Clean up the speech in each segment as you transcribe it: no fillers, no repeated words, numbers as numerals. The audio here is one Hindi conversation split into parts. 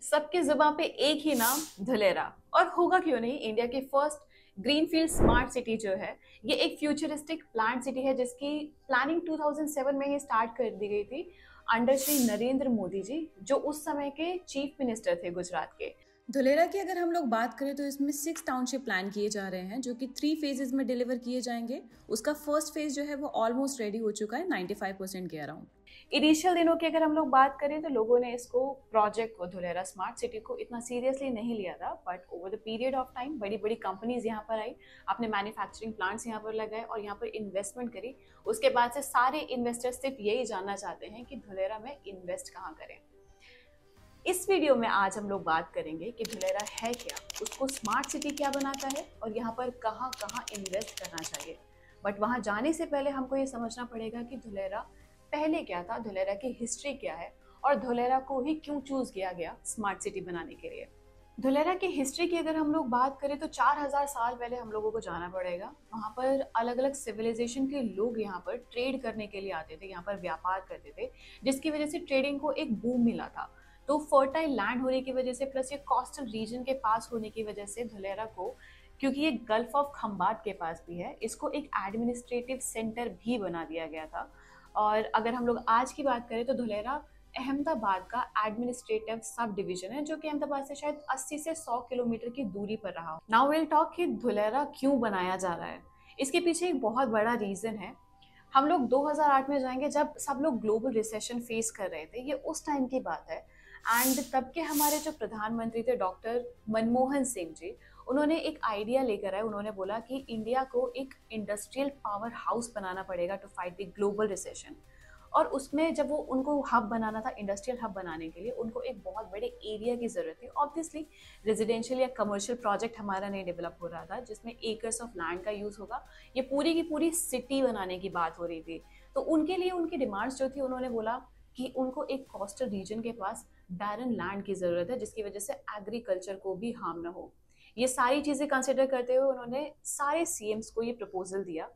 सबके जुबान पे एक ही नाम धुलेरा। और होगा क्यों नहीं, इंडिया की फर्स्ट ग्रीनफील्ड स्मार्ट सिटी जो है ये एक फ्यूचरिस्टिक प्लांट सिटी है जिसकी प्लानिंग 2007 में ही स्टार्ट कर दी गई थी अंडर श्री नरेंद्र मोदी जी, जो उस समय के चीफ मिनिस्टर थे गुजरात के। धुलेरा की अगर हम लोग बात करें तो इसमें 6 टाउनशिप प्लान किए जा रहे हैं जो कि 3 फेजेस में डिलीवर किए जाएंगे। उसका फर्स्ट फेज जो है वो ऑलमोस्ट रेडी हो चुका है 95% के अराउंड। इनिशियल दिनों की अगर हम लोग बात करें तो लोगों ने इसको प्रोजेक्ट को धुलेरा स्मार्ट सिटी को इतना सीरियसली नहीं लिया था, but over the period of time बड़ी बड़ी कंपनीज यहाँ पर आई, अपने मैन्युफैक्चरिंग प्लांट्स यहाँ पर लगाए और यहाँ पर इन्वेस्टमेंट करी। उसके बाद से सारे इन्वेस्टर्स सिर्फ यही जानना चाहते हैं कि धुलेरा में इन्वेस्ट कहाँ करें। इस वीडियो में आज हम लोग बात करेंगे कि धुलेरा है क्या, उसको स्मार्ट सिटी क्या बनाता है और यहाँ पर कहाँ कहाँ इन्वेस्ट करना चाहिए। बट वहाँ जाने से पहले हमको ये समझना पड़ेगा कि धुलेरा पहले क्या था, धुलेरा की हिस्ट्री क्या है और धुलेरा को ही क्यों चूज किया गया स्मार्ट सिटी बनाने के लिए। धुलेरा की हिस्ट्री की अगर हम लोग बात करें तो 4000 साल पहले हम लोगों को जाना पड़ेगा। वहाँ पर अलग अलग सिविलाइजेशन के लोग यहाँ पर ट्रेड करने के लिए आते थे, यहाँ पर व्यापार करते थे, जिसकी वजह से ट्रेडिंग को एक बूम मिला था। तो फर्टाइल लैंड होने की वजह से प्लस ये कोस्टल रीजन के पास होने की वजह से धुलेरा को, क्योंकि ये गल्फ ऑफ खंबात के पास भी है, इसको एक एडमिनिस्ट्रेटिव सेंटर भी बना दिया गया था। और अगर हम लोग आज की बात करें तो धुलेरा अहमदाबाद का एडमिनिस्ट्रेटिव सब डिवीजन है, जो कि अहमदाबाद से शायद 80 से 100 किलोमीटर की दूरी पर रहा। नाउ विल टॉक कि धुलेरा क्यों बनाया जा रहा है। इसके पीछे एक बहुत बड़ा रीजन है। हम लोग 2008 में जाएंगे जब सब लोग ग्लोबल रिसेशन फेस कर रहे थे, ये उस टाइम की बात है। एंड तब के हमारे जो प्रधानमंत्री थे डॉक्टर मनमोहन सिंह जी, उन्होंने एक आइडिया लेकर आए। उन्होंने बोला कि इंडिया को एक इंडस्ट्रियल पावर हाउस बनाना पड़ेगा to fight the global recession. और उसमें जब वो उनको हब बनाना था, इंडस्ट्रियल हब बनाने के लिए उनको एक बहुत बड़े एरिया की ज़रूरत थी। ऑब्वियसली रेजिडेंशियल या कमर्शियल प्रोजेक्ट हमारा नहीं डेवलप हो रहा था जिसमें एकर्स ऑफ लैंड का यूज़ होगा, ये पूरी की पूरी सिटी बनाने की बात हो रही थी। तो उनके लिए उनकी डिमांड्स जो थी, उन्होंने बोला कि उनको एक कोस्टल रीजन के पास बैरन लैंड की ज़रूरत है जिसकी वजह से एग्रीकल्चर को भी हार्म ना हो। ये सारी चीज़ें कंसिडर करते हुए उन्होंने सारे सीएम्स को ये प्रपोजल दिया,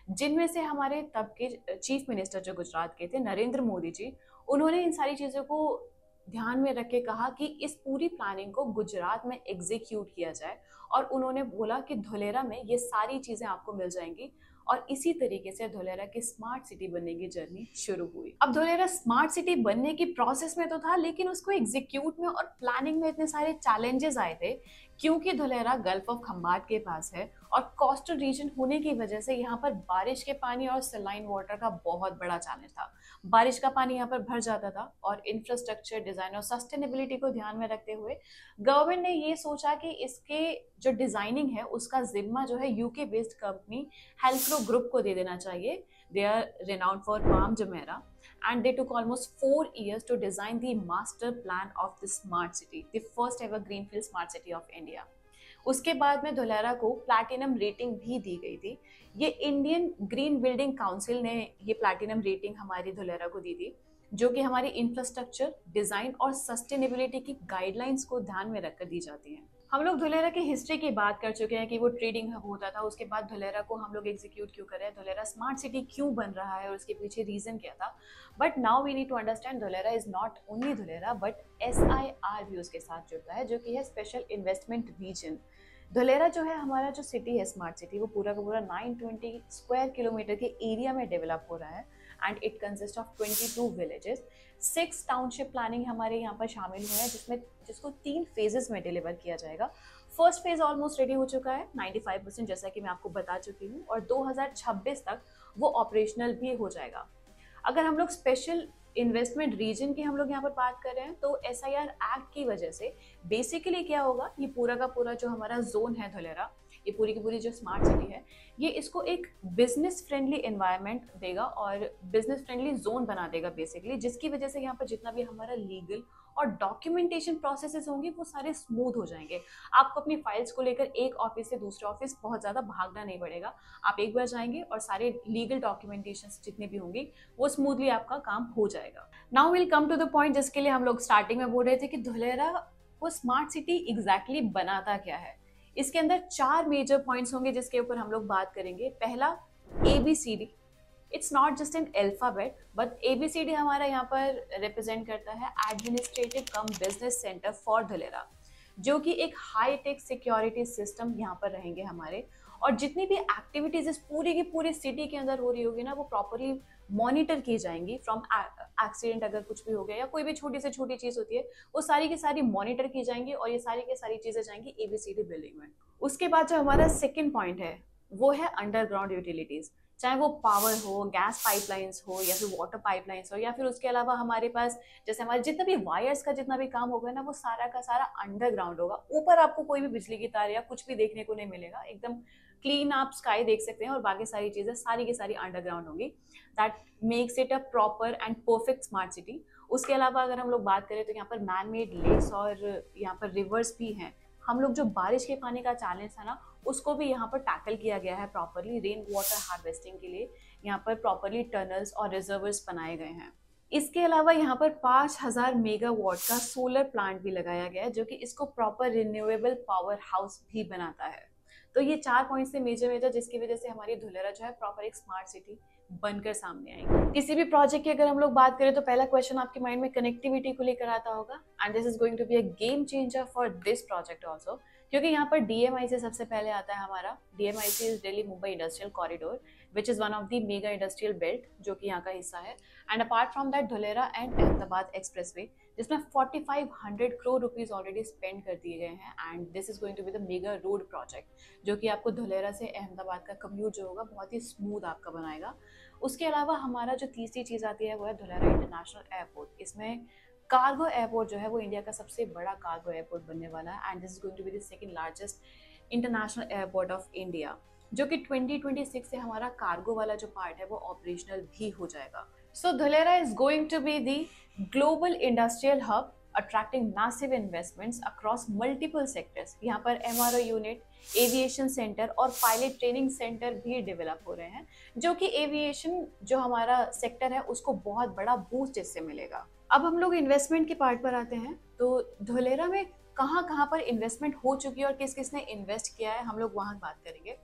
जिनमें से हमारे तब के चीफ मिनिस्टर जो गुजरात के थे नरेंद्र मोदी जी, उन्होंने इन सारी चीज़ों को ध्यान में रख के कहा कि इस पूरी प्लानिंग को गुजरात में एग्जीक्यूट किया जाए। और उन्होंने बोला कि धुलेरा में ये सारी चीज़ें आपको मिल जाएंगी। और इसी तरीके से धुलेरा की स्मार्ट सिटी बनने की जर्नी शुरू हुई। अब धुलेरा स्मार्ट सिटी बनने की प्रोसेस में तो था, लेकिन उसको एग्जीक्यूट में और प्लानिंग में इतने सारे चैलेंजेस आए थे, क्योंकि धुलेरा गल्फ ऑफ खंबात के पास है और कोस्टल रीजन होने की वजह से यहाँ पर बारिश के पानी और सलाइन वाटर का बहुत बड़ा चैलेंज था। बारिश का पानी यहाँ पर भर जाता था और इंफ्रास्ट्रक्चर डिजाइन और सस्टेनेबिलिटी को ध्यान में रखते हुए गवर्नमेंट ने ये सोचा कि इसके जो डिजाइनिंग है उसका जिम्मा जो है UK based company Helpro group को दे देना चाहिए। They are renowned for Palm Jumeirah and they took almost 4 years to design the master plan of the smart city, the first ever greenfield smart city of India। उसके बाद में धुलेरा को प्लैटिनम रेटिंग भी दी गई थी। ये इंडियन ग्रीन बिल्डिंग काउंसिल ने ये प्लैटिनम रेटिंग हमारी धुलेरा को दी थी, जो कि हमारी इंफ्रास्ट्रक्चर डिजाइन और सस्टेनेबिलिटी की गाइडलाइंस को ध्यान में रखकर दी जाती हैं। हम लोग धुलेरा की हिस्ट्री की बात कर चुके हैं कि वो ट्रेडिंग हब होता था। उसके बाद धुलेरा को हम लोग एग्जीक्यूट क्यों कर रहे हैं, धुलेरा स्मार्ट सिटी क्यों बन रहा है और उसके पीछे रीजन क्या था। But now we need to understand Dholera is not only Dholera but SIR भी उसके साथ जुड़ता है, जो कि है स्पेशल इन्वेस्टमेंट रीजन। धुलेरा जो है हमारा जो सिटी है स्मार्ट सिटी, वो पूरा का पूरा 920 स्क्वायर किलोमीटर के एरिया में डेवलप हो रहा है and it consist of 22 villages. 6 township planning हमारे यहाँ पर शामिल हुए हैं जिसको 3 फेजेस में डिलीवर किया जाएगा। फर्स्ट फेज ऑलमोस्ट रेडी हो चुका है 95%, जैसा कि मैं आपको बता चुकी हूँ, और 2026 तक वो ऑपरेशनल भी हो जाएगा। अगर हम लोग स्पेशल इन्वेस्टमेंट रीजन की हम लोग यहाँ पर बात कर रहे हैं तो SIR एक्ट की वजह से बेसिकली क्या होगा, ये पूरा का पूरा जो हमारा जोन है धुलेरा, ये पूरी की पूरी जो स्मार्ट सिटी है, ये इसको एक बिजनेस फ्रेंडली एनवायरनमेंट देगा और बिजनेस फ्रेंडली जोन बना देगा बेसिकली, जिसकी वजह से यहाँ पर जितना भी हमारा लीगल और डॉक्यूमेंटेशन प्रोसेसेस होंगे वो सारे स्मूथ हो जाएंगे। आपको अपनी फाइल्स को लेकर एक ऑफिस से दूसरे ऑफिस बहुत ज़्यादा भागना नहीं पड़ेगा। आप एक बार जाएंगे और सारे लीगल डॉक्यूमेंटेशन जितने भी होंगे वो स्मूथली आपका काम हो जाएगा। Now will come to the point जिसके लिए हम लोग स्टार्टिंग में बोल रहे थे कि धुलेरा वो स्मार्ट सिटी एग्जैक्टली बनाता क्या है। इसके अंदर 4 मेजर पॉइंट्स होंगे जिसके ऊपर हम लोग बात करेंगे। पहला ABCD, it's not just an alphabet but ABCD हमारा यहाँ पर रिप्रेजेंट करता है administrative come business centre for Dholera, जो कि एक हाई टेक सिक्योरिटी सिस्टम यहाँ पर रहेंगे हमारे। और जितनी भी एक्टिविटीज इस पूरी की पूरी सिटी के अंदर हो रही होगी ना, वो प्रॉपरली मॉनिटर की जाएंगी। फ्रॉम एक्सीडेंट अगर कुछ भी हो गया या कोई भी छोटी से छोटी चीज होती है, वो सारी की सारी मॉनिटर की जाएंगी और ये सारी की सारी चीजें जाएंगी ABCD बिल्डिंग में। उसके बाद जो हमारा सेकेंड पॉइंट है वो है अंडरग्राउंड यूटिलिटीज, चाहे वो पावर हो, गैस पाइपलाइंस हो या फिर वाटर पाइपलाइंस हो, या फिर उसके अलावा हमारे पास जैसे हमारे जितना भी वायर्स का जितना भी काम होगा ना, वो सारा का सारा अंडरग्राउंड होगा। ऊपर आपको कोई भी बिजली की तार या कुछ भी देखने को नहीं मिलेगा, एकदम क्लीन आप स्काई देख सकते हैं और बाकी सारी चीजें सारी की सारी अंडरग्राउंड होंगी। That makes it a proper and perfect smart city. उसके अलावा अगर हम लोग बात करें तो यहाँ पर मैन मेड लेक्स और यहाँ पर रिवर्स भी हैं। हम लोग जो बारिश के पानी का चैलेंज था ना, उसको भी यहाँ पर टैकल किया गया है प्रॉपरली। रेन वाटर हार्वेस्टिंग के लिए यहाँ पर प्रॉपरली टनल्स और रिजर्वर्स बनाए गए हैं। इसके अलावा यहाँ पर 5000 मेगावाट का सोलर प्लांट भी लगाया गया है, जो कि इसको प्रॉपर रिन्यूएबल पावर हाउस भी बनाता है। तो ये 4 पॉइंट्स थे मेजर जिसकी वजह से हमारी धुलेरा जो है प्रॉपर एक स्मार्ट सिटी बनकर सामने आएगी। किसी भी प्रोजेक्ट की अगर हम लोग बात करें तो पहला क्वेश्चन आपके माइंड में कनेक्टिविटी को लेकर आता होगा, and this is going to be a game changer for this project also, क्योंकि यहाँ पर DMIC सबसे पहले आता है हमारा। DMIC is Delhi Mumbai industrial corridor which is one of the mega industrial belt, जो कि यहाँ का हिस्सा है। And apart from that Dholera and Ahmedabad expressway, जिसमें 4500 करोड़ रुपीज ऑलरेडी स्पेंड कर दिए गए हैं। And this is going to be the mega road project, जो कि आपको धुलेरा से अहमदाबाद का कम्यूट जो होगा बहुत ही स्मूथ आपका बनाएगा। उसके अलावा हमारा जो तीसरी चीज आती है वो है धुलेरा इंटरनेशनल एयरपोर्ट। इसमें कार्गो एयरपोर्ट जो है वो इंडिया का सबसे बड़ा कार्गो एयरपोर्ट बनने वाला है, and this is going to be the second largest international airport of India, जो कि 2026 से हमारा कार्गो वाला जो पार्ट है वो ऑपरेशनल भी हो जाएगा। So Dholera is going to be the global industrial hub attracting massive investments across multiple sectors। यहाँ पर MRO यूनिट, एविएशन सेंटर और पायलट ट्रेनिंग सेंटर भी डेवलप हो रहे हैं, जो कि एविएशन जो हमारा सेक्टर है उसको बहुत बड़ा बूस्ट इससे मिलेगा। अब हम लोग इन्वेस्टमेंट के पार्ट पर आते हैं। तो धुलेरा में कहाँ पर इन्वेस्टमेंट हो चुकी है और किस किस ने इन्वेस्ट किया है, हम लोग वहाँ बात करेंगे।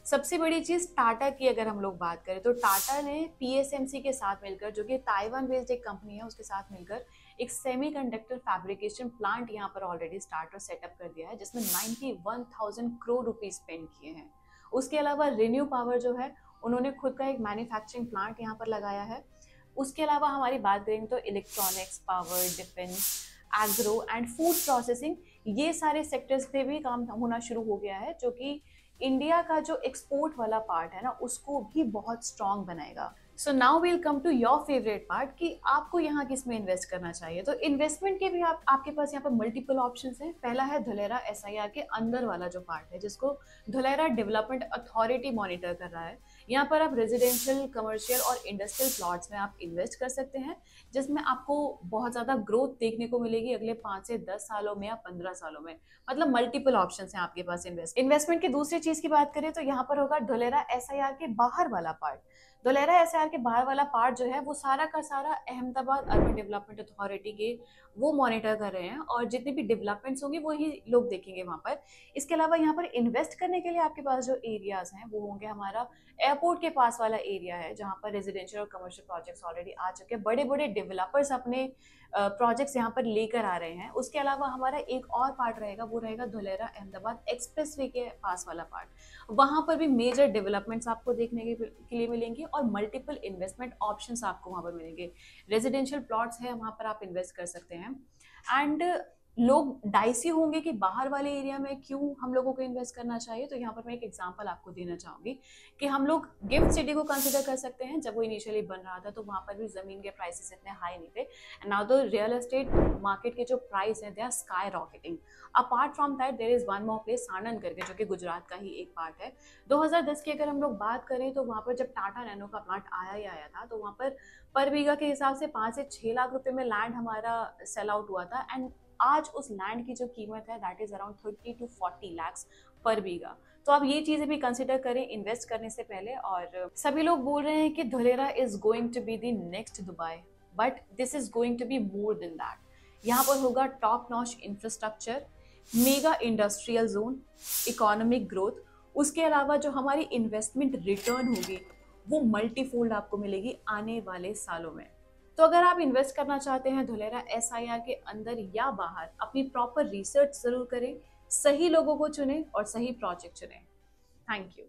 सबसे बड़ी चीज टाटा की अगर हम लोग बात करें तो टाटा ने PSMC के साथ मिलकर, जो कि ताइवान बेस्ड एक कंपनी है, उसके साथ मिलकर एक सेमीकंडक्टर फैब्रिकेशन प्लांट यहाँ पर ऑलरेडी स्टार्ट और सेटअप कर दिया है, जिसमें 91,000 करोड़ रुपए स्पेंड किए हैं। उसके अलावा रिन्यू पावर जो है उन्होंने खुद का एक मैन्युफैक्चरिंग प्लांट यहाँ पर लगाया है। उसके अलावा हमारी बात करें तो electronics, power, defence, agro and food processing, ये सारे सेक्टर्स पे भी काम होना शुरू हो गया है, जो कि इंडिया का जो एक्सपोर्ट वाला पार्ट है ना उसको भी बहुत स्ट्रॉन्ग बनाएगा। So now will come to your favourite part कि आपको यहाँ किस में इन्वेस्ट करना चाहिए। तो इन्वेस्टमेंट के भी आपके पास यहाँ पर मल्टीपल ऑप्शंस हैं। पहला है धुलेरा SIR के अंदर वाला जो पार्ट है, जिसको धुलेरा डेवलपमेंट अथॉरिटी मॉनिटर कर रहा है। यहाँ पर आप रेजिडेंशियल, कमर्शियल और इंडस्ट्रियल प्लॉट्स में आप इन्वेस्ट कर सकते हैं, जिसमें आपको बहुत ज़्यादा ग्रोथ देखने को मिलेगी अगले 5 से 10 सालों में या 15 सालों में। मतलब मल्टीपल ऑप्शंस हैं आपके पास इन्वेस्टमेंट की। दूसरी चीज़ की बात करें तो यहाँ पर होगा धुलेरा SIR के बाहर वाला पार्ट। धुलेरा SIR के बाहर वाला पार्ट जो है वो सारा का सारा अहमदाबाद अर्बन डेवलपमेंट अथॉरिटी के वो मॉनिटर कर रहे हैं, और जितनी भी डेवलपमेंट्स होंगी वो ही लोग देखेंगे वहाँ पर। इसके अलावा यहाँ पर इन्वेस्ट करने के लिए आपके पास जो एरियाज हैं वो होंगे हमारा एयरपोर्ट के पास वाला एरिया है, जहाँ पर रेजिडेंशियल और कमर्शियल प्रोजेक्ट्स ऑलरेडी आ चुके हैं। बड़े बड़े डेवलपर्स अपने प्रोजेक्ट्स यहाँ पर लेकर आ रहे हैं। उसके अलावा हमारा एक और पार्ट रहेगा, वो रहेगा धुलेरा अहमदाबाद एक्सप्रेसवे के पास वाला पार्ट। वहाँ पर भी मेजर डेवलपमेंट्स आपको देखने के लिए मिलेंगे और मल्टीपल इन्वेस्टमेंट ऑप्शंस आपको वहाँ पर मिलेंगे। रेजिडेंशियल प्लॉट्स है, वहाँ पर आप इन्वेस्ट कर सकते हैं। एंड लोग डाइसी होंगे कि बाहर वाले एरिया में क्यों हम लोगों को इन्वेस्ट करना चाहिए। तो यहाँ पर मैं एक एग्जांपल आपको देना चाहूँगी कि हम लोग गिफ्ट सिटी को कंसिडर कर सकते हैं। जब वो इनिशियली बन रहा था तो वहाँ पर भी ज़मीन के प्राइसेस इतने हाई नहीं थे, and now the real estate market के जो प्राइस हैं they are skyrocketing. Apart from that there is one more place, Sanand करके, जो कि गुजरात का ही एक पार्ट है। 2010 की अगर हम लोग बात करें तो वहाँ पर जब टाटा नैनो का प्लांट आया था तो वहाँ पर बीघा के हिसाब से 5 से 6 लाख रुपए में लैंड हमारा सेल आउट हुआ था, एंड आज उस लैंड की जो कीमत है that is around 30 to 40 lakhs पर बीघा। तो आप ये चीजें भी कंसिडर करें इन्वेस्ट करने से पहले। और सभी लोग बोल रहे हैं कि Dholera is going to be the next Dubai, but this is going to be more than that. यहाँ पर होगा top notch infrastructure, mega industrial zone, economic growth. उसके अलावा जो हमारी इन्वेस्टमेंट रिटर्न होगी वो मल्टीफोल्ड आपको मिलेगी आने वाले सालों में। तो अगर आप इन्वेस्ट करना चाहते हैं धुलेरा SIR के अंदर या बाहर, अपनी प्रॉपर रिसर्च जरूर करें, सही लोगों को चुनें और सही प्रोजेक्ट चुनें। Thank you.